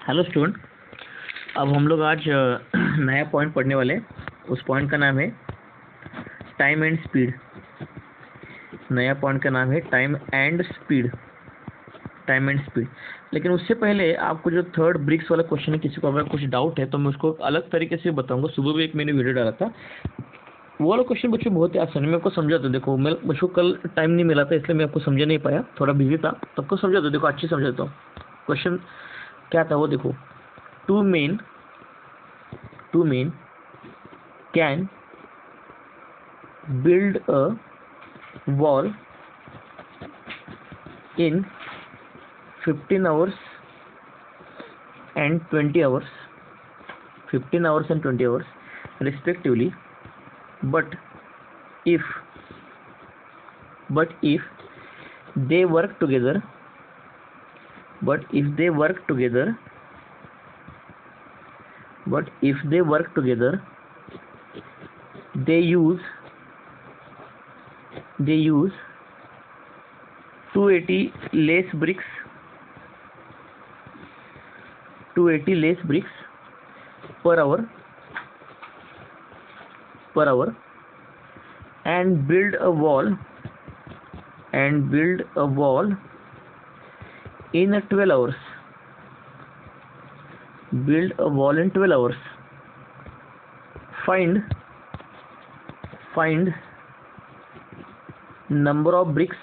Hello student. अब हम लोग आज नया पॉइंट पढ़ने वाले हैं। उस पॉइंट का नाम है टाइम एंड स्पीड। नया पॉइंट का नाम है time and speed. Time and speed. लेकिन उससे पहले आपको जो थर्ड ब्रिक्स वाला क्वेश्चन है, किसी को अगर कुछ डाउट है तो मैं उसको अलग तरीके से बताऊंगा। सुबह भी एक मैंने वीडियो डाला था, वो वाला क्वेश्चन बच्चों बहुत ही आसान है। मैं आपको समझा था। देखो, मैं मुझको कल टाइम नहीं मिला था, इसलिए मैं आपको समझा नहीं पाया, थोड़ा बिजी था। तो आपको समझा था। देखो, अच्छी समझाता हूँ। क्वेश्चन क्या था वो देखो। Two men can build a wall in 15 hours and 20 hours, 15 hours and 20 hours respectively, but if they work together, they use 280 less bricks per hour and build a wall in 12 hours. Find number of bricks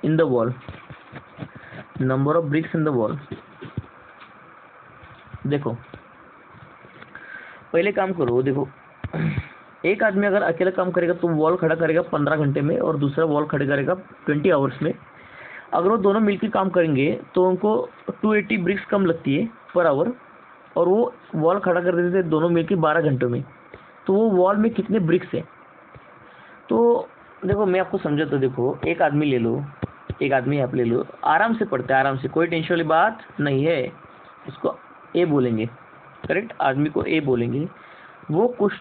in the wall. देखो, पहले काम करो। देखो, एक आदमी अगर अकेला काम करेगा तो वॉल खड़ा करेगा 15 घंटे में, और दूसरा वॉल खड़ा करेगा 20 आवर्स में। अगर वो दोनों मिलकर काम करेंगे तो उनको 280 ब्रिक्स कम लगती है पर आवर, और वो वॉल खड़ा कर देते थे दोनों मिलकर 12 घंटों में। तो वो वॉल में कितने ब्रिक्स है? तो देखो, मैं आपको समझाता हूँ। देखो, एक आदमी ले लो, एक आदमी आप ले लो, आराम से पढ़ते हैं, आराम से, कोई टेंशन वाली बात नहीं है। इसको ए बोलेंगे, करेक्ट? आदमी को ए बोलेंगे। वो कुछ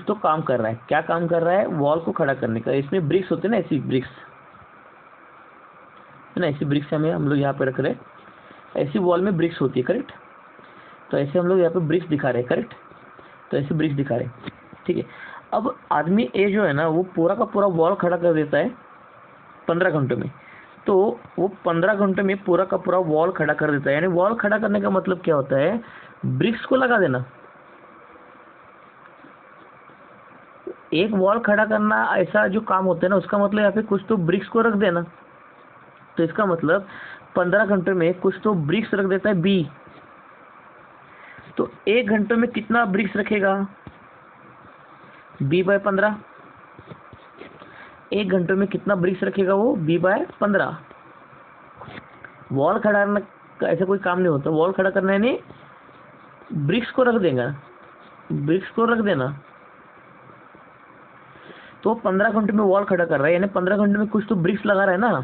तो काम कर रहा है। क्या काम कर रहा है? वॉल को खड़ा करने का। इसमें ब्रिक्स होते हैं ना, ऐसी ब्रिक्स है ना, ऐसी ब्रिक्स हमें हम लोग यहाँ पे रख रहे हैं। ऐसी वॉल में ब्रिक्स होती है, करेक्ट? तो ऐसे हम लोग यहाँ पे ब्रिक्स दिखा रहे हैं, करेक्ट? तो ऐसे ब्रिक्स दिखा रहे हैं, ठीक है। अब आदमी ए जो है ना, वो पूरा का पूरा वॉल खड़ा कर देता है 15 घंटों में। तो वो 15 घंटों में पूरा का पूरा वॉल खड़ा कर देता है। यानी वॉल खड़ा करने का मतलब क्या होता है? ब्रिक्स को लगा देना। एक वॉल खड़ा करना ऐसा जो काम होता है ना, उसका मतलब यहाँ पे कुछ तो ब्रिक्स को रख देना। तो इसका मतलब 15 घंटे में कुछ तो ब्रिक्स रख देता है बी। तो 1 घंटे में कितना ब्रिक्स रखेगा? b/15। 1 घंटे में कितना ब्रिक्स रखेगा वो? b/15। वॉल खड़ा करना का ऐसा कोई काम नहीं होता। वॉल खड़ा करना यानी ब्रिक्स को रख देगा, ब्रिक्स को रख देना। तो 15 घंटे में वॉल खड़ा कर रहा है, यानी 15 घंटे में कुछ तो ब्रिक्स लगा रहा है ना।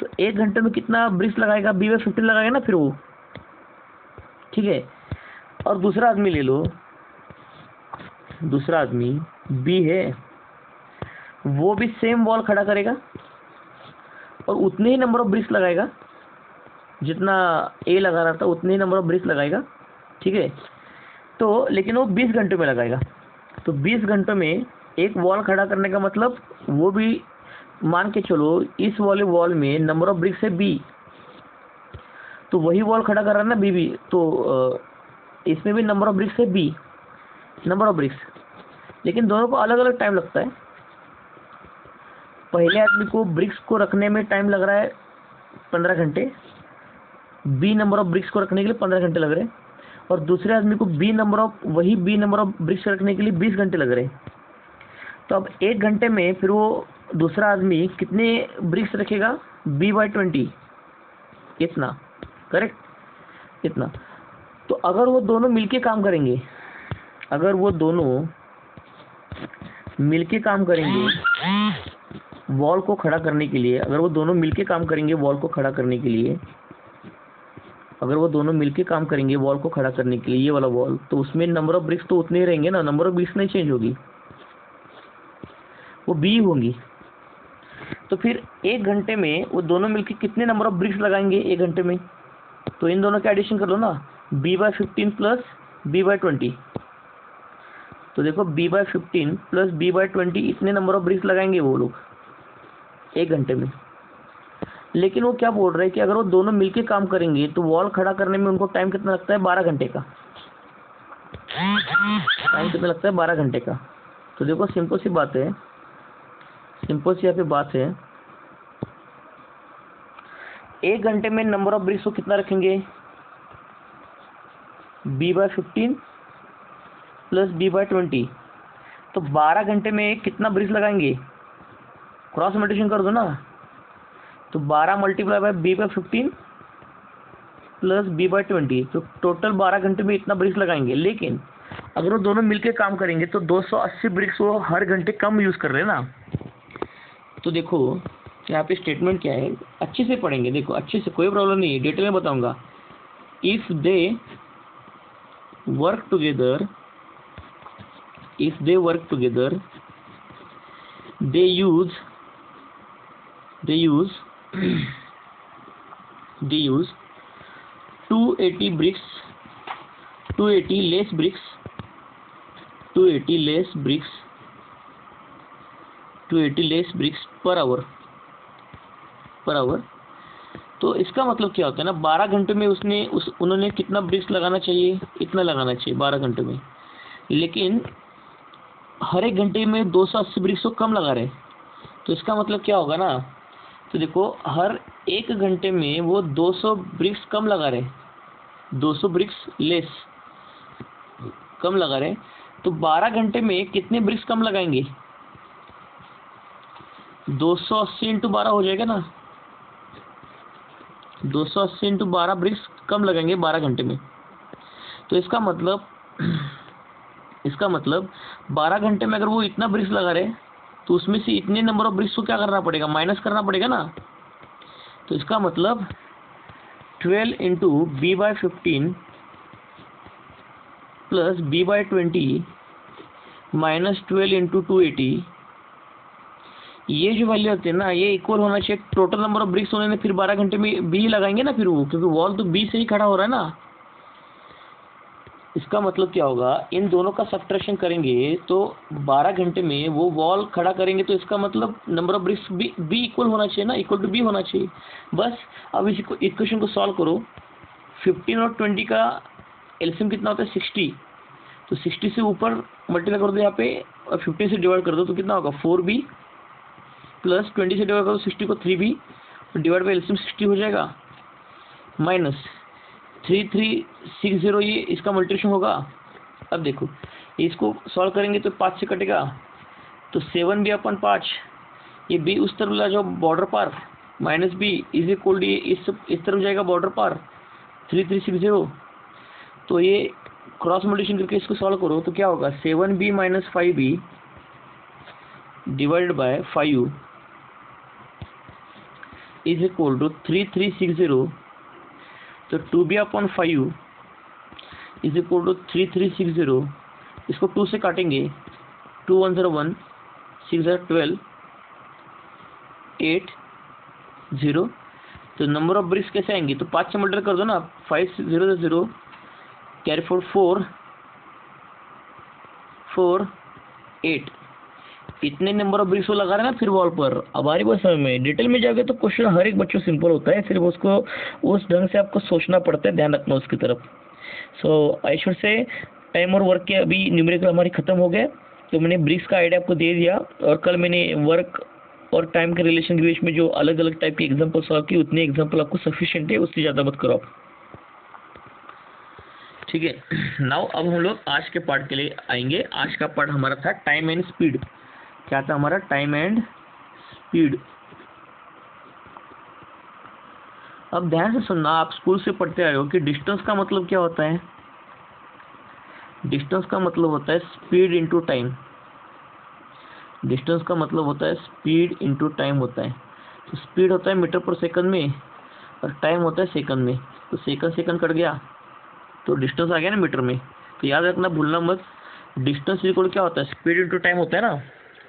तो 1 घंटे में कितना ब्रिक्स लगाएगा? b/15 लगाएगा ना फिर वो, ठीक है। और दूसरा आदमी ले लो, दूसरा आदमी बी है, वो भी सेम वॉल खड़ा करेगा और उतने ही नंबर ऑफ ब्रिक्स लगाएगा जितना ए लगा रहा था, उतने ही नंबर ऑफ ब्रिक्स लगाएगा, ठीक है। तो लेकिन वो 20 घंटों में लगाएगा। तो 20 घंटों में एक वॉल खड़ा करने का मतलब, वो भी मान के चलो इस वाले वॉल में नंबर ऑफ ब्रिक्स है बी, तो वही वॉल खड़ा कर रहा है ना बी भी, तो इसमें भी नंबर ऑफ ब्रिक्स है बी, नंबर ऑफ ब्रिक्स। लेकिन दोनों को अलग अलग टाइम लगता है। पहले आदमी को ब्रिक्स को रखने में टाइम लग रहा है 15 घंटे, बी नंबर ऑफ ब्रिक्स को रखने के लिए 15 घंटे लग रहे हैं, और दूसरे आदमी को बी नंबर ऑफ ब्रिक्स रखने के लिए 20 घंटे लग रहे हैं। तो अब 1 घंटे में फिर वो दूसरा आदमी कितने ब्रिक्स रखेगा? b/20, इतना, करेक्ट? इतना। तो अगर वो दोनों मिलके काम करेंगे, वॉल को खड़ा करने के लिए, अगर वो दोनों मिलके काम करेंगे वॉल को खड़ा करने के लिए, ये वाला वॉल, तो उसमें नंबर ऑफ ब्रिक्स तो उतने ही रहेंगे ना, नंबर ऑफ ब्रिक्स नहीं चेंज होगी, वो बी होंगी। तो फिर 1 घंटे में वो दोनों मिलके कितने नंबर ऑफ ब्रिक्स लगाएंगे 1 घंटे में? तो इन दोनों का एडिशन कर लो ना, b/15 प्लस b/20। तो देखो b/15 प्लस b/20 इतने नंबर ऑफ ब्रिक्स लगाएंगे वो लोग 1 घंटे में। लेकिन वो क्या बोल रहे हैं कि अगर वो दोनों मिलके काम करेंगे तो वॉल खड़ा करने में उनको टाइम कितना लगता है? 12 घंटे का। टाइम कितना लगता है? 12 घंटे का। तो देखो सिंपल सी बात है, सिंपल सी यहाँ पे बात है, 1 घंटे में नंबर ऑफ ब्रिक्स को कितना रखेंगे? b/15 plus b/20। तो 12 घंटे में कितना ब्रिक्स लगाएंगे? क्रॉस मल्टीप्लिकेशन कर दो ना, तो 12 multiply by b/15 plus b/20, तो टोटल 12 घंटे में इतना ब्रिक्स लगाएंगे। लेकिन अगर वो दोनों मिलके काम करेंगे तो 280 ब्रिक्स वो हर घंटे कम यूज़ कर रहे हैं ना। तो देखो यहाँ पे स्टेटमेंट क्या है, अच्छे से पढ़ेंगे, देखो अच्छे से, कोई प्रॉब्लम नहीं है, डिटेल में बताऊंगा। If they work together, if they work together, they use they use 280 bricks, 280 less bricks, 280 less bricks, 280 less bricks per hour। तो इसका मतलब क्या होता है ना, 12 घंटे में उन्होंने कितना ब्रिक्स लगाना चाहिए? इतना लगाना चाहिए 12 घंटे में। लेकिन हर 1 घंटे में 280 ब्रिक्स को कम लगा रहे, तो इसका मतलब क्या होगा ना, तो देखो हर 1 घंटे में वो 200 ब्रिक्स कम लगा रहे, 200 ब्रिक्स लेस कम लगा रहे। तो 12 घंटे में कितने ब्रिक्स कम लगाएंगे? 280 इंटू 12 हो जाएगा ना, 280 इंटू 12 ब्रिक्स कम लगाएंगे 12 घंटे में। तो इसका मतलब 12 घंटे में अगर वो इतना ब्रिक्स लगा रहे तो उसमें से इतने नंबर ऑफ ब्रिक्स को क्या करना पड़ेगा? माइनस करना पड़ेगा ना। तो इसका मतलब 12 into b/15 plus b/20 minus 12 into 280, ये जो वैल्यू होती है ना, ये इक्वल होना चाहिए टोटल नंबर ऑफ ब्रिक्स उन्होंने फिर 12 घंटे में बी लगाएंगे ना फिर वो, क्योंकि वॉल तो बी से ही खड़ा हो रहा है ना। इसका मतलब क्या होगा, इन दोनों का सब्ट्रैक्शन करेंगे तो 12 घंटे में वो वॉल खड़ा करेंगे, तो इसका मतलब number of bricks b equal होना चाहिए ना, इक्वल टू बी होना चाहिए। बस अब इस इक्वेशन को सॉल्व करो। 15 और 20 का एलसीएम कितना होता है? 60। तो 60 से ऊपर मल्टीप्लाई कर दो यहाँ पे और 15 से डिवाइड कर दो, तो कितना होगा? 4b प्लस 20 से डिवाइड कर दो 60 को 3b और डिवाइड बाई एलसीएम 60 हो जाएगा, माइनस 3360, ये इसका मल्टीप्लिकेशन होगा। अब देखो इसको सॉल्व करेंगे तो 5 से कटेगा, तो 7b/5, ये b उस तरफ ला जाओ बॉर्डर पार, minus b is equal to इस तरफ जाएगा बॉर्डर पार 3360। तो ये क्रॉस मल्टीप्लिकेशन करके इसको सॉल्व करो तो क्या होगा? 7b minus 5b divided by 5 is equal to 3360। तो 2b/5 इज इक्वल टू 3360, इसको 2 से काटेंगे, 2 1 0 1, 6 0 12, 8 0। तो नंबर ऑफ ब्रिक्स कैसे आएंगे? तो 5 से मल्टीप्लाई कर दो ना, 5 0 0 कैरी फॉरवर्ड 4 8, इतने नंबर ऑफ ब्रिक्स वो लगा रहे हैं ना फिर वॉल पर। अब आ रही बात समझ में, डिटेल में जाओगे तो क्वेश्चन हर एक बच्चों सिंपल होता है, सिर्फ उसको उस ढंग से आपको सोचना पड़ता है, ध्यान रखना उसकी तरफ। सो आई शुड से टाइम और वर्क के अभी न्यूमेरिकल हमारी खत्म हो गए, तो मैंने ब्रिक्स का आइडिया आपको दे दिया, और कल मैंने वर्क और टाइम के रिलेशन के बीच में जो अलग अलग टाइप की एग्जाम्पल सॉल्व की, उतने एग्जाम्पल आपको सफिशिएंट है, उससे ज़्यादा मत करो आप, ठीक है। नाउ अब हम लोग आज के पार्ट के लिए आएंगे। आज का पार्ट हमारा था टाइम एंड स्पीड। क्या था हमारा? Time and speed. अब ध्यान से सुनना, आप स्कूल से पढ़ते आए हो कि डिस्टेंस का मतलब क्या होता है? डिस्टेंस का मतलब होता है स्पीड इंटू टाइम। डिस्टेंस का मतलब होता है स्पीड इंटू टाइम होता है। तो स्पीड होता है मीटर पर सेकंड में और टाइम होता है सेकंड में। तो सेकंड कट गया तो डिस्टेंस आ गया ना मीटर में। तो याद रखना, भूलना मत, डिस्टेंस इक्वल क्या होता है? स्पीड इंटू टाइम होता है ना।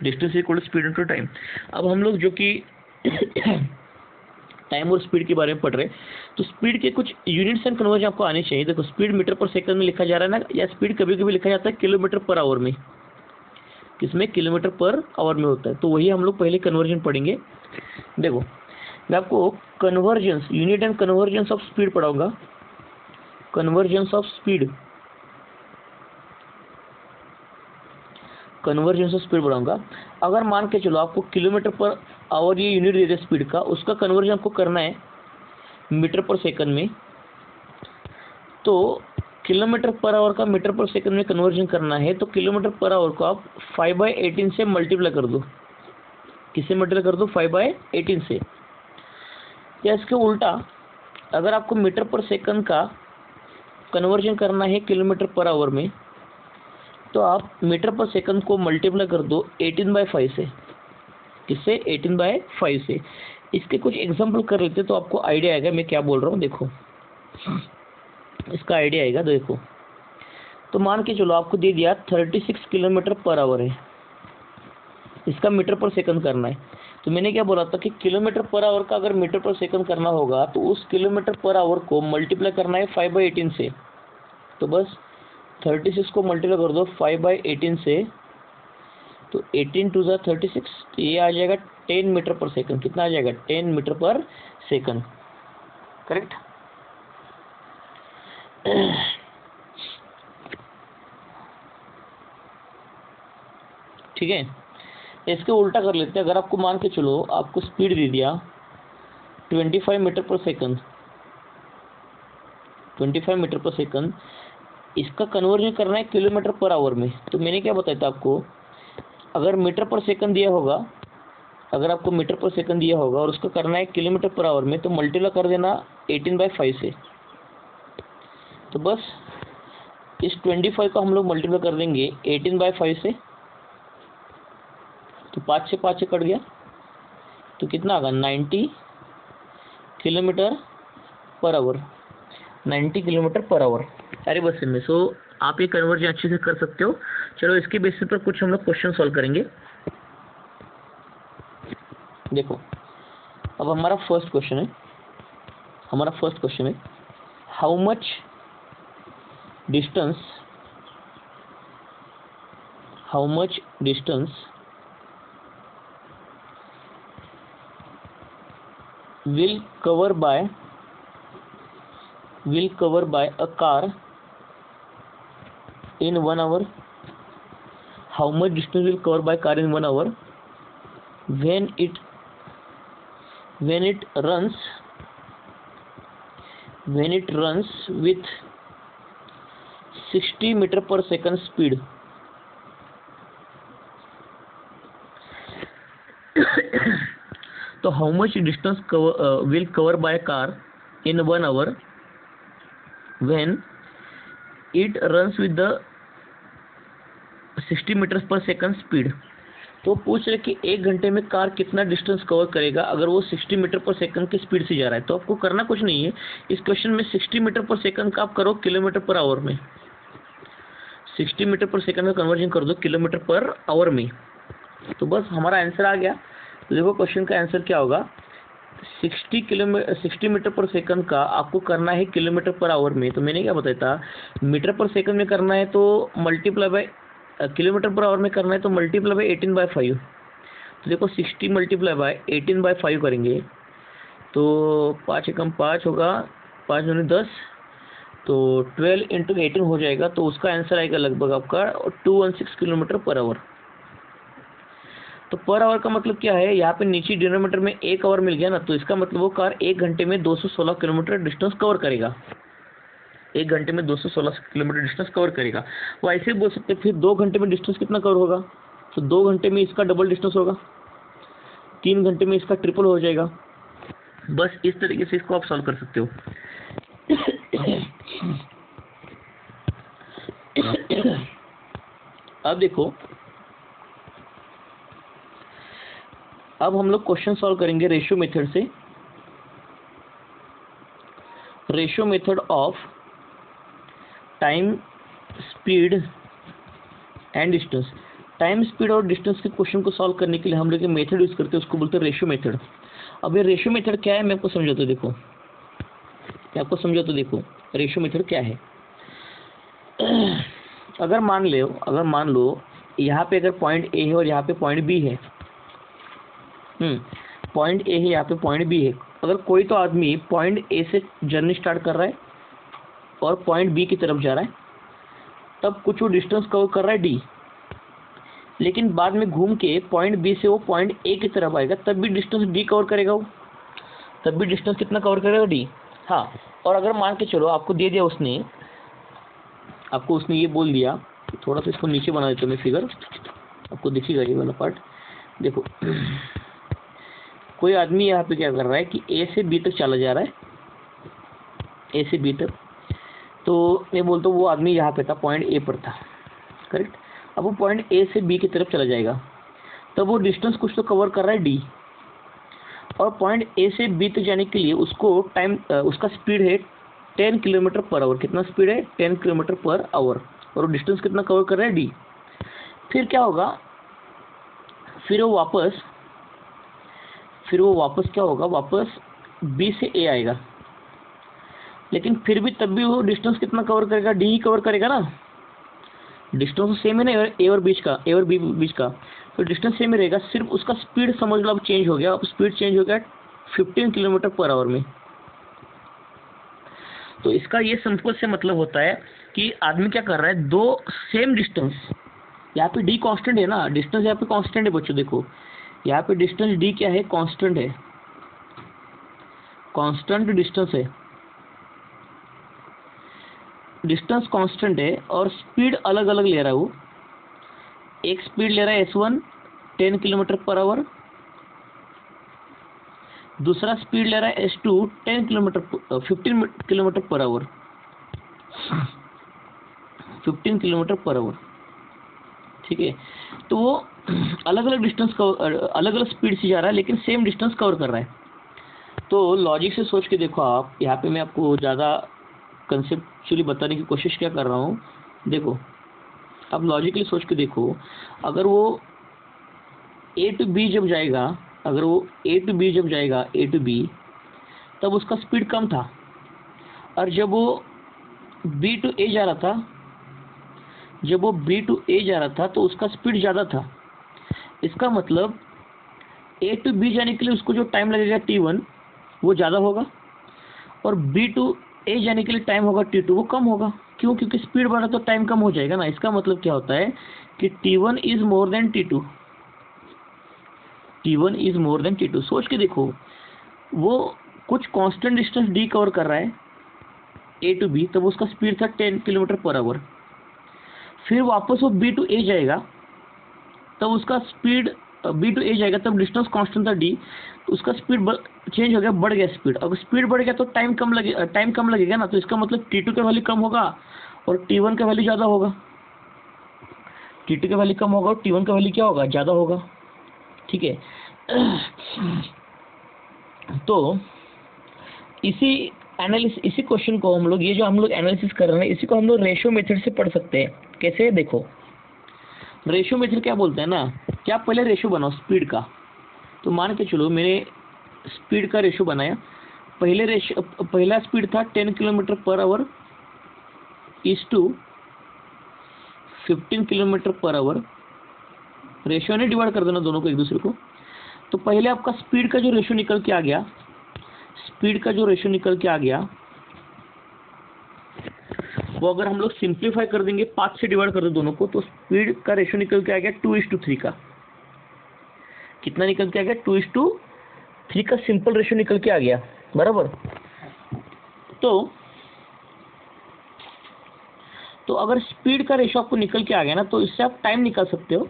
Distance equal to speed into time. अब हम लोग जो कि टाइम और स्पीड के बारे में पढ़ रहे हैं, तो स्पीड के कुछ यूनिट्स एंड कन्वर्जन आपको आने चाहिए। देखो स्पीड मीटर पर सेकंड में लिखा जा रहा है ना, या स्पीड कभी कभी लिखा जाता है किलोमीटर पर आवर में, किसमें किलोमीटर पर आवर में होता है। तो वही हम लोग पहले कन्वर्जन पढ़ेंगे। देखो मैं आपको convergence, unit and convergence of speed पढ़ाऊंगा। Convergence of speed, convergence of speed पढ़ाऊंगा। अगर मान के चलो आपको किलोमीटर पर आवर ये यूनिट दे दे स्पीड का, उसका कन्वर्जन आपको करना है मीटर पर सेकंड में, तो किलोमीटर पर आवर का मीटर पर सेकंड में कन्वर्जन करना है, तो किलोमीटर पर आवर को आप 5/18 से मल्टीप्लाई कर दो। किससे मल्टीप्लाई कर दो? 5/18 से। या इसके उल्टा, अगर आपको मीटर पर सेकंड का कन्वर्जन करना है किलोमीटर पर आवर में, तो आप मीटर पर सेकंड को मल्टीप्लाई कर दो 18/5 से। किससे? 18/5 से। इसके कुछ एग्जाम्पल कर लेते तो आपको आइडिया आएगा मैं क्या बोल रहा हूँ। देखो इसका आइडिया आएगा। देखो तो मान के चलो आपको दे दिया 36 किलोमीटर पर आवर है, इसका मीटर पर सेकंड करना है। तो मैंने क्या बोला था कि किलोमीटर पर आवर का अगर मीटर पर सेकंड करना होगा, तो उस किलोमीटर पर आवर को मल्टीप्लाई करना है 5/18 से। तो बस 36 को मल्टीप्लाई कर दो 5/18 से, तो 18 टू ज़ा 36, तो ये आ जाएगा 10 मीटर पर सेकंड। कितना आ जाएगा? 10 मीटर पर सेकंड। करेक्ट। ठीक है, इसके उल्टा कर लेते हैं। अगर आपको मान के चलो आपको स्पीड दे दिया 25 मीटर पर सेकंड, 25 मीटर पर सेकंड, इसका कन्वर्जन करना है किलोमीटर पर आवर में। तो मैंने क्या बताया था आपको, अगर मीटर पर सेकंड दिया होगा, अगर आपको मीटर पर सेकंड दिया होगा और उसका करना है किलोमीटर पर आवर में, तो मल्टीप्लाई कर देना 18/5 से। तो बस इस 25 को हम लोग मल्टीप्लाई कर देंगे 18/5 से, तो 5 से 5 से कट गया, तो कितना आगा? 90 kilometre per our. 90 kilometre per our. अरे बस इनमें सो आप ये कन्वर्जन अच्छे से कर सकते हो। चलो इसके बेसिस पर कुछ हम लोग क्वेश्चन सॉल्व करेंगे। देखो अब हमारा फर्स्ट क्वेश्चन है, how much distance will cover by a car in 1 hour? How much distance will cover by car in 1 hour when it runs with 60 meter per second speed? तो how much distance will cover by a car in 1 hour when it runs with the 60 metre पर second speed? तो पूछ रहे कि 1 घंटे में car कितना distance cover करेगा अगर वो 60 मीटर पर सेकंड की स्पीड से जा रहा है। तो आपको करना कुछ नहीं है, इस क्वेश्चन में 60 मीटर पर सेकंड का आप करो किलोमीटर पर आवर में, 60 मीटर पर सेकंड का कन्वर्जन कर दो किलोमीटर पर आवर में, तो बस हमारा आंसर आ गया। तो देखो क्वेश्चन का आंसर क्या होगा, 60 मीटर पर सेकंड का आपको करना है किलोमीटर पर आवर में। तो मैंने क्या बताया था, मीटर पर सेकंड में करना है तो multiply by, kilometre per our में करना है तो मल्टीप्लाई बाय 18/5। तो देखो 60 मल्टीप्लाई बाय 18/5 करेंगे तो 5 एकम 5 होगा, 5 दूनी 10, तो 12 इंटू 18 हो जाएगा। तो उसका आंसर आएगा लगभग आपका 216 किलोमीटर पर आवर। तो पर आवर का मतलब क्या है, यहाँ पे नीचे डिनोमीटर में 1 आवर मिल गया ना, तो इसका मतलब वो कार 1 घंटे में 216 किलोमीटर डिस्टेंस कवर करेगा। 1 घंटे में 216 किलोमीटर डिस्टेंस कवर करेगा। वो ऐसे बोल सकते हैं फिर 2 घंटे में डिस्टेंस कितना कवर होगा, तो 2 घंटे में इसका डबल डिस्टेंस होगा, 3 घंटे में इसका ट्रिपल हो जाएगा। बस इस तरीके से इसको आप सॉल्व कर सकते हो। अब देखो, अब हम लोग क्वेश्चन सॉल्व करेंगे रेशियो मेथड से, ratio method of time, speed and distance. Time, speed और डिस्टेंस के क्वेश्चन को सॉल्व करने के लिए हम लोग एक मेथड यूज़ करते हैं, उसको बोलते हैं रेशियो मेथड। अब ये रेशियो मेथड क्या है मैं आपको समझाता हूँ। देखो मैं आपको समझाता हूँ, देखो रेशियो मेथड क्या है। अगर मान लो यहाँ पे अगर पॉइंट ए है और यहाँ पे पॉइंट बी है, पॉइंट ए है, यहाँ पे पॉइंट बी है। अगर कोई तो आदमी पॉइंट ए से जर्नी स्टार्ट कर रहा है और पॉइंट बी की तरफ जा रहा है, तब कुछ वो डिस्टेंस कवर कर रहा है डी, लेकिन बाद में घूम के पॉइंट बी से वो पॉइंट ए की तरफ आएगा, तब भी डिस्टेंस डी कवर करेगा वो, तब भी डिस्टेंस कितना कवर करेगा डी। हाँ, और अगर मान के चलो आपको दे दिया उसने, ये बोल दिया, थोड़ा सा इसको नीचे बना देता हूँ मैं, फिगर आपको दिखेगा ये वाला पार्ट। देखो कोई आदमी यहाँ पे क्या कर रहा है कि ए से बी तक चला जा रहा है, ए से बी तक, तो मैं बोलता हूँ वो आदमी यहाँ पे था, पॉइंट ए पर था, करेक्ट। अब वो पॉइंट ए से बी की तरफ चला जाएगा, तब वो डिस्टेंस कुछ तो कवर कर रहा है डी, और पॉइंट ए से बी तक जाने के लिए उसको टाइम, उसका स्पीड है 10 किलोमीटर पर आवर। कितना स्पीड है? 10 किलोमीटर पर आवर। और वो डिस्टेंस कितना कवर कर रहा है डी। फिर क्या होगा, फिर वो वापस क्या होगा, वापस बी से ए आएगा, लेकिन फिर भी तब भी वो डिस्टेंस कितना कवर करेगा, डी ही कवर करेगा ना। डिस्टेंस तो सेम है ना ए और बी बीच का, तो डिस्टेंस सेम ही रहेगा, सिर्फ उसका स्पीड समझ लो अब चेंज हो गया। अब स्पीड चेंज हो गया 15 किलोमीटर पर आवर में। तो इसका ये सिंपल से मतलब होता है कि आदमी क्या कर रहा है, दो सेम डिस्टेंस, यहाँ पे डी कांस्टेंट है ना, डिस्टेंस यहाँ पे कांस्टेंट है बच्चों। देखो यहाँ पे डिस्टेंस डी क्या है, कांस्टेंट है, कांस्टेंट डिस्टेंस है, डिस्टेंस कांस्टेंट है, और स्पीड अलग अलग ले रहा है वो। एक स्पीड ले रहा है S1 10 किलोमीटर पर आवर, दूसरा स्पीड ले रहा है S2 15 kilometre per our, 15 kilometre per our, ठीक है। तो वो अलग अलग डिस्टेंस कवर, अलग अलग स्पीड से जा रहा है, लेकिन सेम डिस्टेंस कवर कर रहा है। तो लॉजिक से सोच के देखो आप, यहाँ पे मैं आपको ज़्यादा कंसेप्चुअली बताने की कोशिश क्या कर रहा हूँ। देखो आप लॉजिकली सोच के देखो, अगर वो ए टू बी जब जाएगा, ए टू बी, तब उसका स्पीड कम था, और जब वो बी टू ए जा रहा था, तो उसका स्पीड ज़्यादा था। इसका मतलब ए टू बी जाने के लिए उसको जो टाइम लगेगा T1 वो ज़्यादा होगा, और बी टू ए जाने के लिए टाइम होगा T2 वो कम होगा। क्यों? क्योंकि स्पीड बढ़ा तो टाइम कम हो जाएगा ना। इसका मतलब क्या होता है कि T1 is more than T2, सोच के देखो, वो कुछ कांस्टेंट डिस्टेंस डी कवर कर रहा है ए टू बी, तब उसका स्पीड था 10 किलोमीटर पर आवर। फिर वापस वो बी टू ए जाएगा, तब उसका स्पीड, तब डिस्टेंस कांस्टेंट था डी, तो उसका स्पीड चेंज हो गया, बढ़ गया स्पीड। अगर स्पीड बढ़ गया तो टाइम कम लगेगा ना। तो इसका मतलब T2 का वैल्यू कम होगा और T1 का वैल्यू ज़्यादा होगा। T2 का वैल्यू कम होगा और T1 का वैल्यू क्या होगा, ज़्यादा होगा, ठीक है। तो इसी क्वेश्चन को हम लोग, ये जो हम लोग एनालिसिस कर रहे हैं, इसी को हम लोग रेशियो मेथड से पढ़ सकते हैं। कैसे? देखो रेशियो मेथड क्या बोलते हैं ना, क्या पहले रेशियो बनाओ स्पीड का। तो मान के चलो मैंने स्पीड का रेशियो बनाया। पहला स्पीड था 10 kilometre per hour is to 15 kilometre per hour. Ratio ने डिवाइड कर देना दोनों को एक दूसरे को। तो पहले आपका स्पीड का जो रेशियो निकल के आ गया, वो अगर हम लोग सिंप्लीफाई कर देंगे, 5 से डिवाइड कर दो दोनों को, तो स्पीड का रेशियो निकल के आ गया 2:3 का। कितना निकल के आ गया? 2:3 का सिंपल रेशियो निकल के आ गया, बराबर। तो अगर स्पीड का रेशियो आपको निकल के आ गया ना, तो इससे आप टाइम निकाल सकते हो।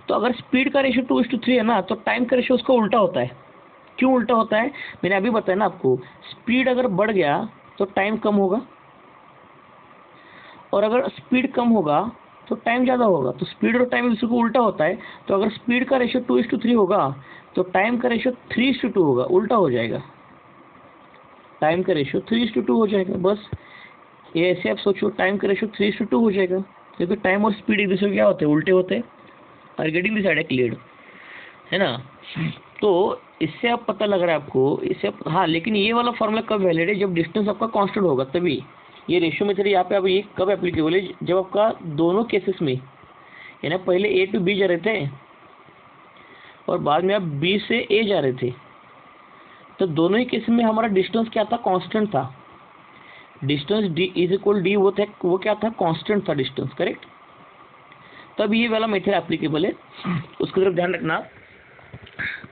तो अगर स्पीड का रेशियो 2:3 है ना, तो टाइम का रेशियो उसका उल्टा होता है। क्यों उल्टा होता है? मैंने अभी बताया ना आपको, स्पीड अगर बढ़ गया तो टाइम कम होगा, और अगर स्पीड कम होगा तो टाइम ज़्यादा होगा। तो स्पीड और टाइम दूसरे को उल्टा होता है। तो अगर स्पीड का रेशियो 2:3 होगा, तो टाइम का रेशियो 3:2 होगा, उल्टा हो जाएगा। टाइम का रेशियो 3:2 हो जाएगा। बस ये ऐसे आप सोचो, टाइम का रेशियो 3:2 हो जाएगा। क्योंकि टाइम और स्पीड एक दूसरे क्या होते हैं, उल्टे होते हैं। Are getting this idea clear, है ना। तो इससे अब पता लग रहा है आपको, इससे हाँ, लेकिन ये वाला फॉर्मूला कब वैलिड है, जब डिस्टेंस आपका कांस्टेंट होगा तभी। ये रेशियो मेथड यहाँ पे अब ये कब एप्लीकेबल है, जब आपका दोनों केसेस में, यानी पहले ए टू बी जा रहे थे और बाद में आप बी से ए जा रहे थे, तो दोनों ही केस में हमारा डिस्टेंस क्या था, कांस्टेंट था। Distance D is equal D, वो क्या था, कांस्टेंट था डिस्टेंस, करेक्ट। तब ये वाला मेथड एप्लीकेबल है, उसकी तरफ ध्यान रखना।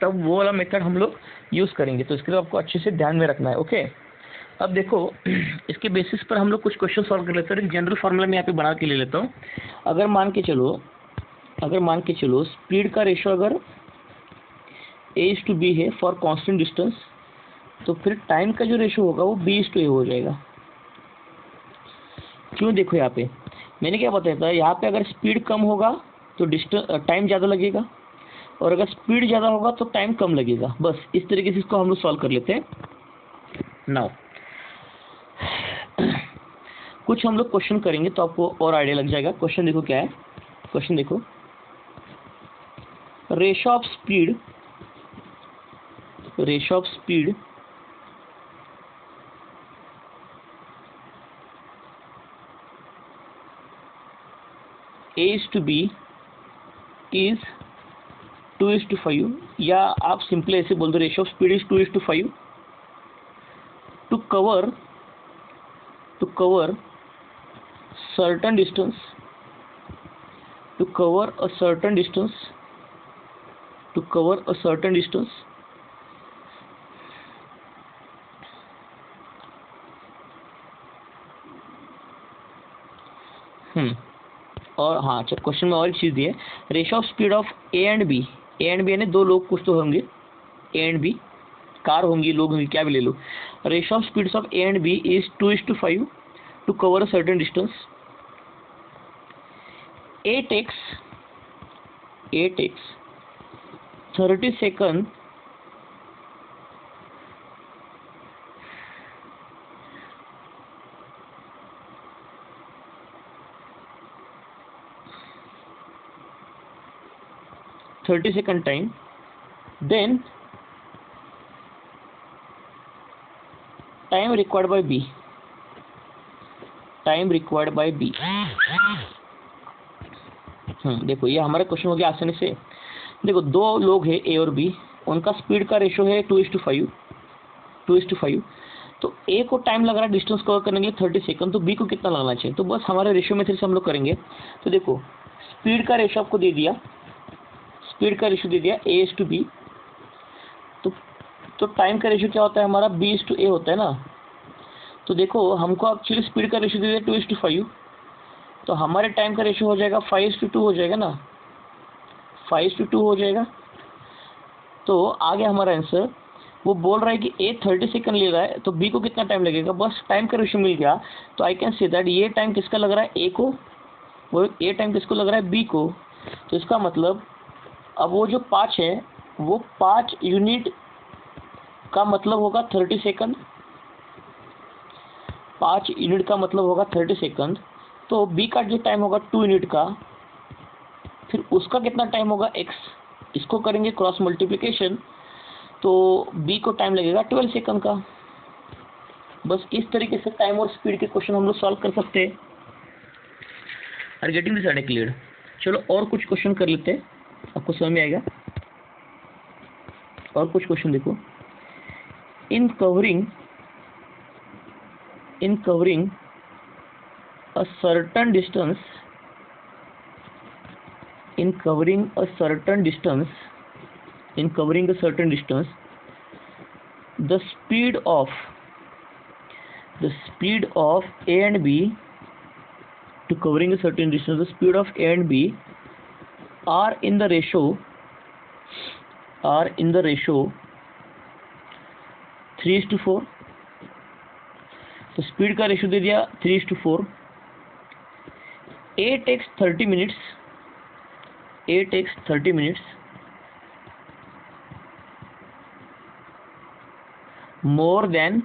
तब वो वाला मेथड हम लोग यूज़ करेंगे, तो इसके लिए आपको अच्छे से ध्यान में रखना है, ओके। अब देखो, इसके बेसिस पर हम लोग कुछ क्वेश्चन सॉल्व कर लेते हैं। एक जनरल फार्मूला मैं यहाँ पे बना के ले लेता हूँ। अगर मान के चलो स्पीड का रेशो अगर a/b है फॉर कांस्टेंट डिस्टेंस, तो फिर टाइम का जो रेशो होगा वो b/a हो जाएगा। क्यों, देखो यहाँ पे मैंने क्या बताया था, यहाँ पे अगर स्पीड कम होगा तो टाइम ज़्यादा लगेगा, और अगर स्पीड ज़्यादा होगा तो टाइम कम लगेगा। बस इस तरीके से इसको हम लोग सॉल्व कर लेते हैं। नाउ कुछ हम लोग क्वेश्चन करेंगे तो आपको और आइडिया लग जाएगा। क्वेश्चन देखो क्या है, क्वेश्चन देखो, ratio of speed a/b is 2:5, या आप सिंपली ऐसे बोल दो, ratio of speed is 2:5 to cover certain distance to cover a certain distance और हाँ, अच्छा क्वेश्चन में और एक चीज़ दी है, ratio of speed of A and B यानी दो लोग कुछ तो होंगे, ए एंड बी, कार होंगी, लोग होंगे, क्या भी ले लो। Ratio of speeds of A and B is 2:5 to cover a certain distance. A takes 30 seconds time, then time required by B. देखो ये हमारा क्वेश्चन हो गया आसानी से। देखो दो लोग हैं ए और बी, उनका स्पीड का रेशो है 2:5। तो ए को टाइम लग रहा है डिस्टेंस कवर करने के लिए 30 सेकंड, तो बी को कितना लगना चाहिए, तो बस हमारे रेशियो मेथड से हम लोग करेंगे। तो देखो स्पीड का रेशो आपको दे दिया, a/b, तो टाइम का रेशो क्या होता है हमारा, b/a होता है ना। तो देखो हमको एक्चुअली स्पीड का रेशो दे दिया 2:5, तो हमारे टाइम का रेशो हो जाएगा 5:2 हो जाएगा ना, 5:2 हो जाएगा। तो आ गया हमारा आंसर। वो बोल रहा है कि ए 30 सेकंड ले रहा है, तो बी को कितना टाइम लगेगा, बस टाइम का रेशो मिल गया। तो आई कैन से दैट ये टाइम किसका लग रहा है, ए को, वो ए टाइम किसको लग रहा है, बी को। तो इसका मतलब अब वो जो 5 है, वो 5 यूनिट का मतलब होगा 30 सेकंड, 5 यूनिट का मतलब होगा 30 सेकंड। तो बी का जो टाइम होगा 2 यूनिट का, फिर उसका कितना टाइम होगा, x, इसको करेंगे क्रॉस मल्टीप्लिकेशन, तो बी को टाइम लगेगा 12 सेकंड का। बस इस तरीके से टाइम और स्पीड के क्वेश्चन हम लोग सॉल्व कर सकते हैं। Are getting this idea clear. चलो और कुछ क्वेश्चन कर लेते हैं, आपको समझ में आएगा। और कुछ क्वेश्चन देखो, इन covering a certain distance, the speed of A and B to covering a certain distance, the speed of A and B are in the ratio 3:4। तो स्पीड का रेशो दे दिया 3:4। A takes 30 minutes, more than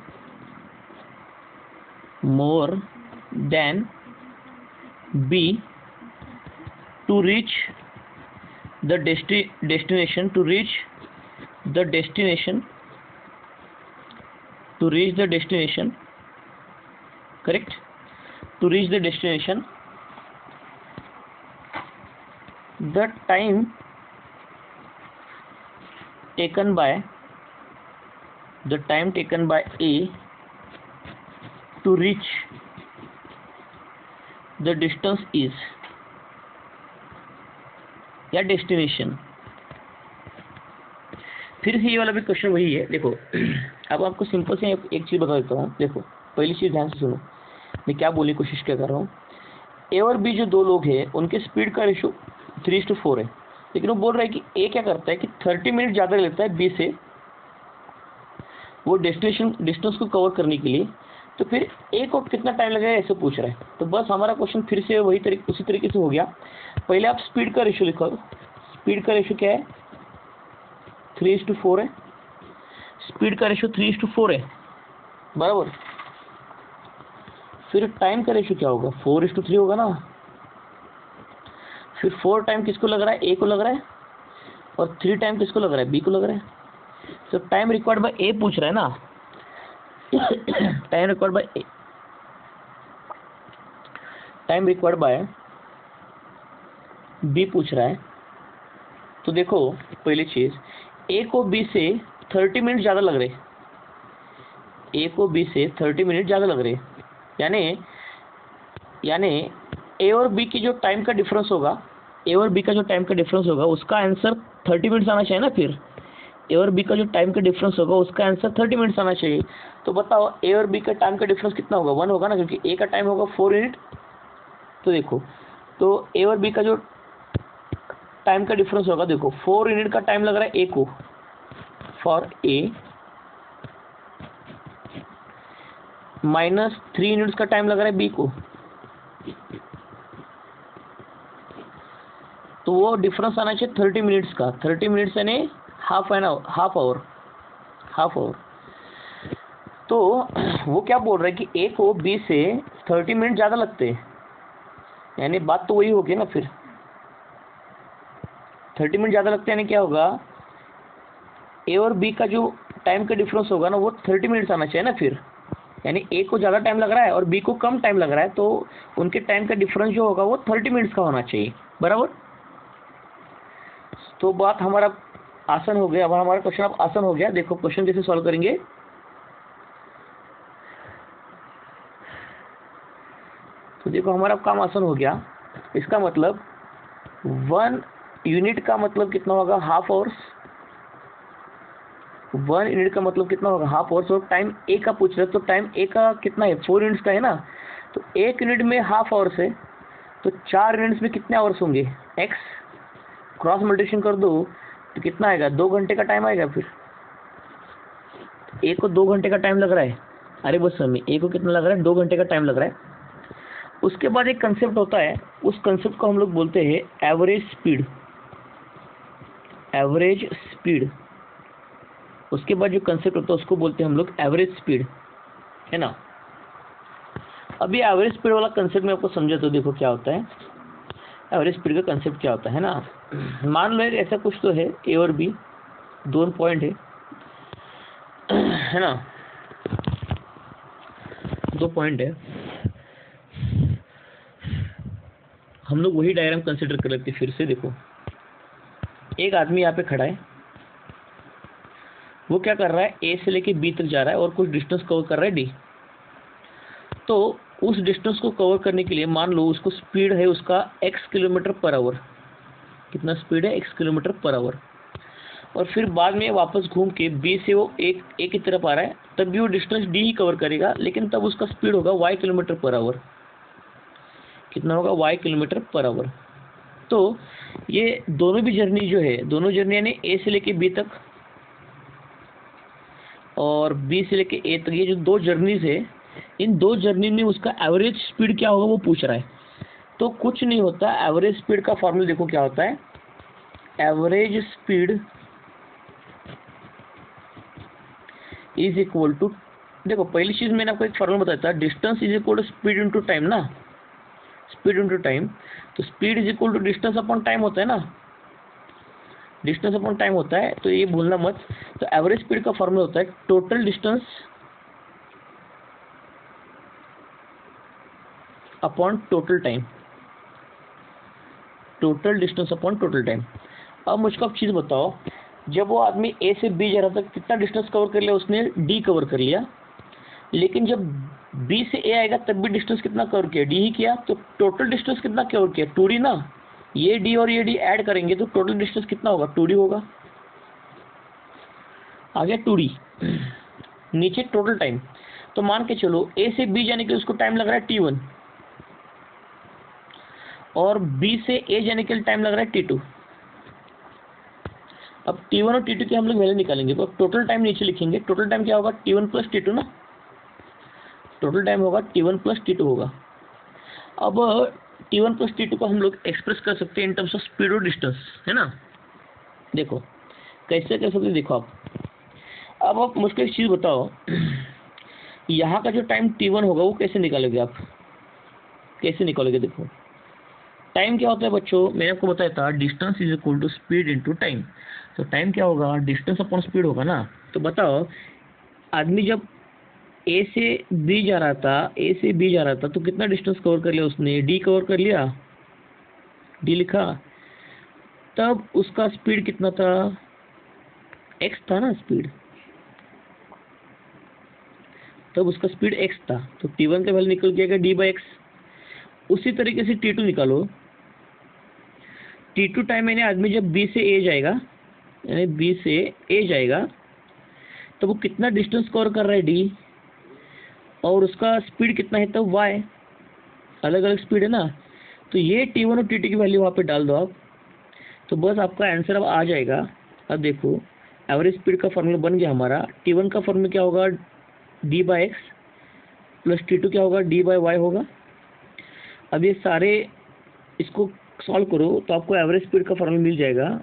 B to reach the destination, to reach the destination, to reach the destination, correct, to reach the destination, the time taken by A to reach the distance is, या destination. फिर से ये वाला भी question वही है। देखो अब आपको सिंपल से एक चीज़ बता देता हूँ। देखो पहली चीज़ ध्यान से सुनो, मैं क्या बोलने की कोशिश क्या कर रहा हूँ। ए और बी जो दो लोग हैं उनके स्पीड का रेशो 3:4 है, लेकिन वो बोल रहा है कि ए क्या करता है कि 30 मिनट ज़्यादा लेता है बी से वो डिस्टेंस को कवर करने के लिए, तो फिर ए को कितना टाइम लगेगा ऐसे पूछ रहा है। तो बस हमारा क्वेश्चन फिर से उसी तरीके से हो गया। पहले आप स्पीड का रेशो लिखो। स्पीड का रेशो क्या है, 3:4 है। स्पीड का रेशो 3:4 है, बराबर। फिर टाइम का रेशो क्या होगा, 4:3 होगा ना। फिर 4 टाइम किसको लग रहा है, ए को लग रहा है, और 3 टाइम किसको लग रहा है, बी को लग रहा है। तो टाइम रिक्वायर्ड बाय ए पूछ रहा है ना, टाइम रिक्वायर्ड बाय बी पूछ रहा है। तो देखो पहली चीज, ए को बी से 30 मिनट ज़्यादा लग रहे, ए को बी से 30 मिनट ज़्यादा लग रहे, यानी ए और बी की जो टाइम का डिफरेंस होगा, ए और बी का जो टाइम का डिफरेंस होगा उसका आंसर 30 मिनट्स आना चाहिए ना। फिर ए और बी का जो टाइम का डिफरेंस होगा उसका आंसर 30 मिनट्स आना चाहिए। तो बताओ ए और बी का टाइम का डिफरेंस कितना होगा, 1 होगा ना, क्योंकि ए का टाइम होगा 4 यूनिट। तो देखो, तो ए और बी का जो टाइम का डिफरेंस होगा, देखो 4 यूनिट का टाइम लग रहा है ए को, फॉर ए, -3 यूनिट्स का टाइम लग रहा है बी को। तो वो डिफरेंस आना चाहिए 30 मिनट्स का। 30 मिनट्स यानी हाफ आवर। तो वो क्या बोल रहा है कि ए को बी से 30 मिनट ज़्यादा लगते हैं, यानी बात तो वही होगी ना। फिर 30 मिनट ज़्यादा लगते हैं यानी क्या होगा, ए और बी का जो टाइम का डिफरेंस होगा ना वो 30 मिनट्स आना चाहिए ना। फिर यानी ए को ज़्यादा टाइम लग रहा है और बी को कम टाइम लग रहा है, तो उनके टाइम का डिफरेंस जो होगा वो 30 मिनट्स का होना चाहिए, बराबर। तो बात हमारा आसान हो गया। अब हमारा क्वेश्चन अब आसान हो गया। देखो क्वेश्चन कैसे सॉल्व करेंगे। तो देखो हमारा काम आसान हो गया। इसका मतलब 1 यूनिट का मतलब कितना होगा, हाफ आवर्स। 1 यूनिट का मतलब कितना होगा, हाफ आवर्स। और टाइम ए का पूछ रहे, तो टाइम ए का कितना है, 4 यूनिट्स का है ना। तो 1 यूनिट में हाफ आवर्स है, तो 4 यूनिट्स में कितने आवर्स होंगे, एक्स क्रॉस मल्टीप्लिकेशन कर दो तो कितना आएगा, 2 घंटे का टाइम आएगा। फिर ए को 2 घंटे का टाइम लग रहा है। अरे बस समय ए को कितना लग रहा है, 2 घंटे का टाइम लग रहा है। उसके बाद एक कंसेप्ट होता है, उस कंसेप्ट को हम लोग बोलते हैं एवरेज स्पीड। एवरेज स्पीड, उसके बाद जो कंसेप्ट होता है उसको बोलते हैं हम लोग एवरेज स्पीड, है ना। अभी एवरेज स्पीड वाला कंसेप्ट में आपको समझा तो देखो क्या होता है। एवरेज स्पीड का कंसेप्ट क्या होता है ना। मान लो ऐसा कुछ तो है, ए और बी 2 पॉइंट है ना, 2 पॉइंट है। हम लोग वही डायग्राम कंसिडर कर लेते हैं फिर से। देखो एक आदमी यहाँ पे खड़ा है, वो क्या कर रहा है, ए से लेके बी तक जा रहा है और कुछ डिस्टेंस कवर कर रहा है डी। तो उस डिस्टेंस को कवर करने के लिए मान लो उसको स्पीड है उसका x किलोमीटर पर आवर। कितना स्पीड है, x किलोमीटर पर आवर। और फिर बाद में वापस घूम के बी से वो ए की तरफ आ रहा है, तब भी वो डिस्टेंस डी ही कवर करेगा, लेकिन तब उसका स्पीड होगा y किलोमीटर पर आवर। कितना होगा, y किलोमीटर पर आवर। तो ये दोनों भी जर्नी जो है, दोनों जर्नी यानी ए से लेके बी तक और बी से लेके ए तक, ये जो 2 जर्नीज है, इन 2 जर्नी में उसका एवरेज स्पीड क्या होगा वो पूछ रहा है। तो कुछ नहीं होता, एवरेज स्पीड का फॉर्मूला देखो क्या होता है। Average speed is equal to, देखो पहली चीज मैंने आपको एक फॉर्मूला बताया था, distance is equal to speed into time ना। स्पीड इंटू टाइम, तो speed is equal to distance upon time होता है ना, डिस्टेंस अपॉन टाइम होता है, तो ये भूलना मत। तो एवरेज स्पीड का फॉर्मूला होता है total distance upon total time, total distance upon total time. अब मुझको आप चीज़ बताओ, जब वो आदमी ए से बी जा रहा था कितना डिस्टेंस कवर कर लिया उसने, डी कवर कर लिया, लेकिन जब बी से ए आएगा तब भी डिस्टेंस कितना कवर किया, डी ही किया, तो टोटल डिस्टेंस कितना कवर किया, 2D ना। ये डी और ये डी ऐड करेंगे तो टोटल डिस्टेंस कितना होगा, 2D होगा। आ गया 2D। नीचे टोटल टाइम, तो मान के चलो ए से बी जाने के लिए उसको टाइम लग रहा है T1 और बी से ए जाने के लिए टाइम लग रहा है T2। अब T1 और T2 की हम लोग वैल्यू निकालेंगे, तो टोटल टाइम नीचे लिखेंगे, टोटल टाइम क्या होगा, T1 प्लस T2 ना, टोटल टाइम होगा T1 प्लस T2 होगा। अब T1 प्लस T2 को हम लोग एक्सप्रेस कर सकते हैं इन टर्म्स ऑफ स्पीड और डिस्टेंस, है ना। देखो कैसे कर सकते हैं, देखो अब आप मुझको एक चीज़ बताओ, यहाँ का जो टाइम T1 होगा वो कैसे निकालोगे आप, कैसे निकालोगे। देखो टाइम क्या होता है बच्चों, मैंने आपको बताया था distance is equal to speed into time. तो टाइम क्या होगा, डिस्टेंस अपॉन स्पीड होगा ना। तो बताओ आदमी जब ए से बी जा रहा था, ए से बी जा रहा था तो कितना डिस्टेंस कवर कर लिया उसने, डी कवर कर लिया, डी लिखा, तब उसका स्पीड कितना था, एक्स था ना स्पीड, तब उसका स्पीड एक्स था, तो T1 का वैल्यू निकल गया D/x। उसी तरीके से T2 निकालो, T2 टाइम यानी आदमी जब बी से ए जाएगा, यानी बी से ए जाएगा तो वो कितना डिस्टेंस कवर कर रहा है डी, और उसका स्पीड कितना है तब वाई, अलग अलग स्पीड है ना। तो ये T1 और T2 की वैल्यू वहाँ पे डाल दो आप, तो बस आपका आंसर अब आ जाएगा। अब देखो एवरेज स्पीड का फॉर्मूला बन गया हमारा, T1 का फॉर्मूला क्या होगा, D/x प्लस T2 क्या होगा, D/y होगा। अब ये सारे इसको सॉल्व करो तो आपको एवरेज स्पीड का फॉर्मूला मिल जाएगा।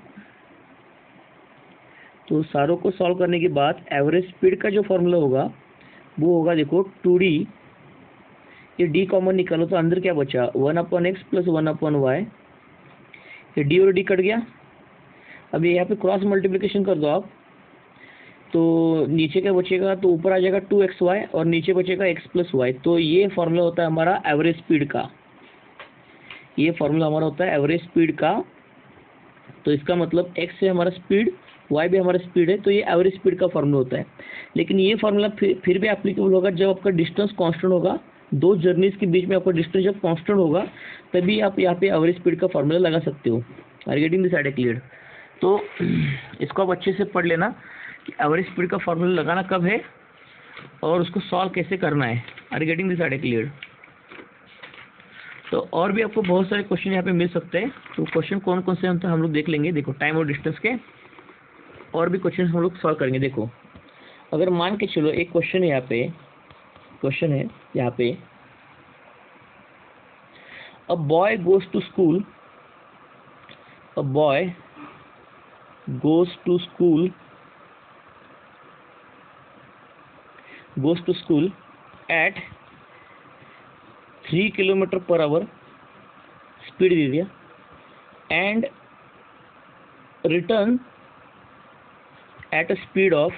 तो सारों को सॉल्व करने के बाद एवरेज स्पीड का जो फॉर्मूला होगा वो होगा, देखो 2D, ये D कॉमन निकालो तो अंदर क्या बचा, 1/x प्लस 1/y, ये D और D कट गया। अब ये यहाँ पे क्रॉस मल्टीप्लिकेशन कर दो आप, तो नीचे क्या बचेगा, तो ऊपर आ जाएगा 2xy और नीचे बचेगा x प्लस वाई। तो ये फॉर्मूला होता है हमारा एवरेज स्पीड का, ये फॉर्मूला हमारा होता है एवरेज स्पीड का। तो इसका मतलब x से हमारा स्पीड, y भी हमारा स्पीड है, तो ये एवरेज स्पीड का फॉर्मूला होता है। लेकिन ये फॉर्मूला फिर भी एप्लीकेबल होगा जब आपका डिस्टेंस कांस्टेंट होगा, दो जर्नीज के बीच में आपका डिस्टेंस जब कांस्टेंट होगा तभी आप यहाँ पे एवरेज स्पीड का फॉर्मूला लगा सकते हो। Are getting this idea clear. तो इसको आप अच्छे से पढ़ लेना कि एवरेज स्पीड का फॉर्मूला लगाना कब है और उसको सॉल्व कैसे करना है। Are getting this idea clear. तो और भी आपको बहुत सारे क्वेश्चन यहाँ पे मिल सकते हैं, तो क्वेश्चन कौन कौन से हम लोग देख लेंगे। देखो टाइम और डिस्टेंस के और भी क्वेश्चन हम लोग सॉल्व करेंगे। देखो अगर मान के चलो एक क्वेश्चन है यहाँ पे, क्वेश्चन है यहाँ पे, a boy goes to school, a boy goes to school, goes to school at 3 kilometre per hour, speed दे दिया, and return at a speed of,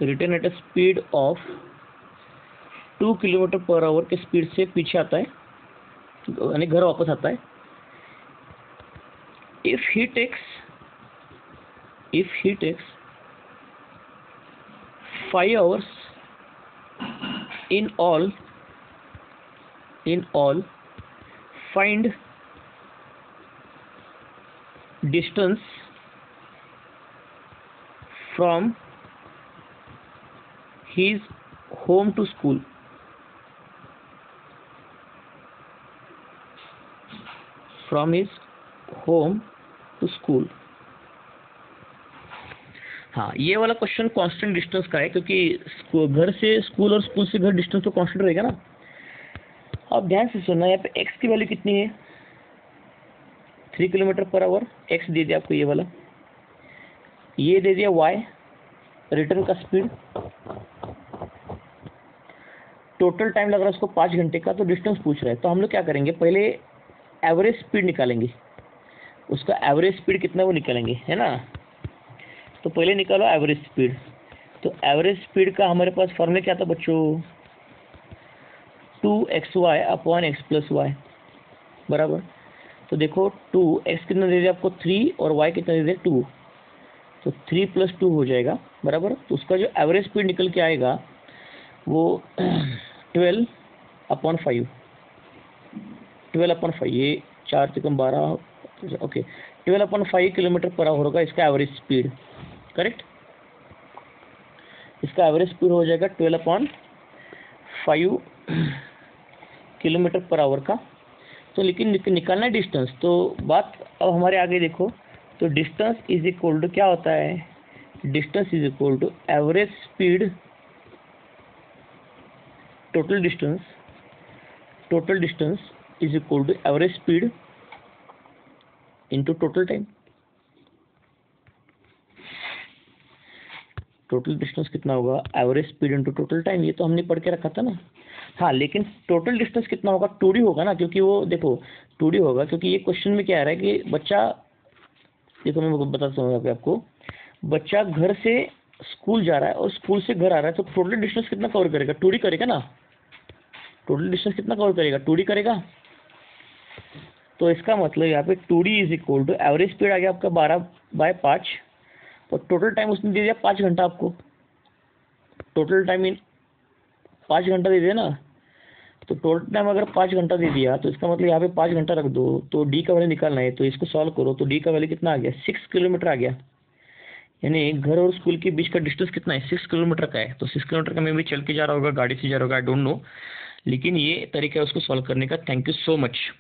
return at a speed of 2 kilometre per hour के speed से पीछे आता है, यानी घर वापस आता है। If he takes 5 hours in all, find distance from his home to school, from his home to school। हाँ ये वाला क्वेश्चन कांस्टेंट डिस्टेंस का है, क्योंकि घर से स्कूल और स्कूल से घर डिस्टेंस तो कांस्टेंट रहेगा ना। अब ध्यान से सुनना, यहाँ पे x की वैल्यू कितनी है, 3 किलोमीटर पर आवर, x दे दिया आपको ये वाला, ये दे दिया y रिटर्न का स्पीड, टोटल टाइम लग रहा है उसको 5 घंटे का, तो डिस्टेंस पूछ रहा है। तो हम लोग क्या करेंगे, पहले एवरेज स्पीड निकालेंगे, उसका एवरेज स्पीड कितना है वो निकालेंगे, है ना। तो पहले निकालो एवरेज स्पीड। तो एवरेज स्पीड का हमारे पास फॉर्मूला क्या था बच्चों, 2xy upon x plus Y बराबर। तो देखो 2x कितना दे दिया आपको 3 और y कितना दे दिया 2, तो 3 + 2 हो जाएगा बराबर। तो उसका जो एवरेज स्पीड निकल के आएगा वो 12/5, 12/5, ये 4 × 12, ओके 12/5 km/h होगा इसका एवरेज स्पीड, करेक्ट। इसका एवरेज स्पीड हो जाएगा 12/5 km/h का। तो लेकिन निकालना है डिस्टेंस, तो बात अब हमारे आगे देखो। तो डिस्टेंस इज इक्वल टू क्या होता है, distance is equal to average speed, total distance is equal to average speed into total time. Total distance कितना होगा, average speed into total time, ये तो हमने पढ़ के रखा था ना। हाँ, लेकिन टोटल डिस्टेंस कितना होगा, 2D होगा ना, क्योंकि वो देखो 2D होगा, क्योंकि ये क्वेश्चन में क्या आ रहा है कि बच्चा, देखो मैं बताता हूँ यहाँ पे आपको, बच्चा घर से स्कूल जा रहा है और स्कूल से घर आ रहा है, तो टोटल डिस्टेंस कितना कवर करेगा, 2D करेगा ना। टोटल डिस्टेंस कितना कवर करेगा, 2D करेगा। तो इसका मतलब यहाँ पे 2D is equal to average speed आ गया आपका 12/5 और टोटल टाइम उसने दे दिया 5 घंटा आपको। टोटल टाइम इन 5 घंटा दे दिया ना, तो टोटल टाइम अगर 5 घंटा दे दिया तो इसका मतलब यहाँ पे 5 घंटा रख दो। तो डी का वैल्यू निकालना है, तो इसको सॉल्व करो। तो डी का वैल्यू कितना आ गया, 6 किलोमीटर आ गया। यानी घर और स्कूल के बीच का डिस्टेंस कितना है, 6 किलोमीटर का है। तो 6 किलोमीटर का मैं भी चल के जा रहा होगा, गाड़ी से जा रहा होगा, आई डोंट नो, लेकिन ये तरीका है उसको सॉल्व करने का। Thank you so much.